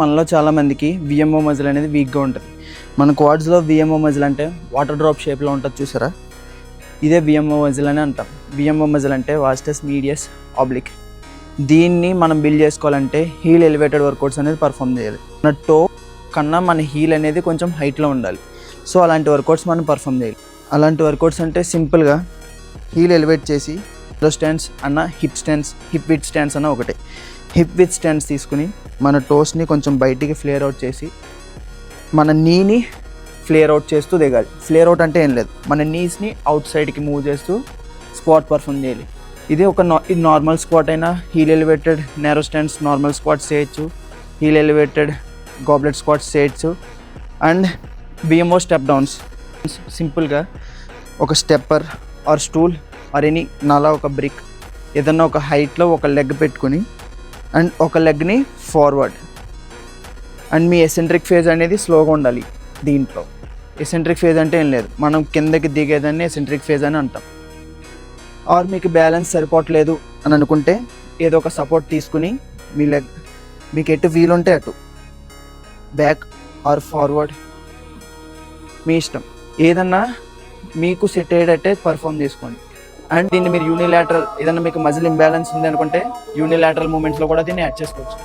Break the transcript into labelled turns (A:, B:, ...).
A: మనలో చాలామందికి విఎంఓ మజిల్ అనేది వీక్గా ఉంటుంది. మన క్వాడ్స్లో విఎంఓ మజిల్ అంటే వాటర్ డ్రాప్ షేప్లో ఉంటుంది చూసారా, ఇదే విఎంఓ మజిల్ అని అంటాం. విఎంఓ మజిల్ అంటే వాస్టస్ మీడియస్ ఆబ్లిక్. దీన్ని మనం బిల్డ్ చేసుకోవాలంటే హీల్ ఎలివేటెడ్ వర్కౌట్స్ అనేది పర్ఫామ్ చేయాలి. మన టో కన్నా మన హీల్ అనేది కొంచెం హైట్లో ఉండాలి. సో అలాంటి వర్కౌట్స్ మనం పర్ఫామ్ చేయాలి. అలాంటి వర్కౌట్స్ అంటే సింపుల్గా హీల్ ఎలివేట్ చేసి స్టాండ్స్ అన్న హిప్ విత్ స్టాండ్స్ అన్న ఒకటే. హిప్ విత్ స్టాండ్స్ తీసుకుని మన టోస్ని కొంచెం బయటికి ఫ్లేర్ అవుట్ చేసి మన నీని ఫ్లేర్ అవుట్ చేస్తూ దిగాలి. ఫ్లేర్ అవుట్ అంటే ఏం లేదు, మన నీస్ని అవుట్ సైడ్కి మూవ్ చేస్తూ స్క్వాట్ పర్ఫామ్ చేయాలి. ఇది ఒక నార్మల్ స్క్వాట్ అయినా, heel elevated narrow stands normal squats చేయొచ్చు, హీల్ ఎలివేటెడ్ గాబ్లెట్ స్క్వాట్స్ చేయొచ్చు, అండ్ విఎంఓ స్టెప్ డౌన్స్. సింపుల్గా ఒక stepper or stool or any నాలా ఒక బ్రిక్ ఏదన్నా ఒక హైట్లో ఒక లెగ్ పెట్టుకుని అండ్ ఒక లెగ్ని ఫార్వర్డ్ అండ్ మీ ఎసెంట్రిక్ ఫేజ్ అనేది స్లోగా ఉండాలి. దీంట్లో ఎసెంట్రిక్ ఫేజ్ అంటే ఏం లేదు, మనం కిందకి దిగేదాన్ని ఎసెంట్రిక్ ఫేజ్ అని అంటాం. ఆర్ మీకు బ్యాలెన్స్ సరిపోవట్లేదు అని అనుకుంటే ఏదో ఒక సపోర్ట్ తీసుకుని మీ లెగ్ మీకు ఎటు వీలుంటే అటు బ్యాక్ ఆర్ ఫార్వర్డ్ మీ ఇష్టం, ఏదన్నా మీకు సెట్ అయ్యేటట్టే పర్ఫామ్ చేసుకోండి. అండ్ దీన్ని మీరు యూనిలాటరల్ ఏదైనా మీకు మజిల్ ఇంబ్యాలెన్స్ ఉంది అనుకుంటే యూనిలాటరల్ మూమెంట్స్లో కూడా దీన్ని యాడ్ చేసుకోవచ్చు.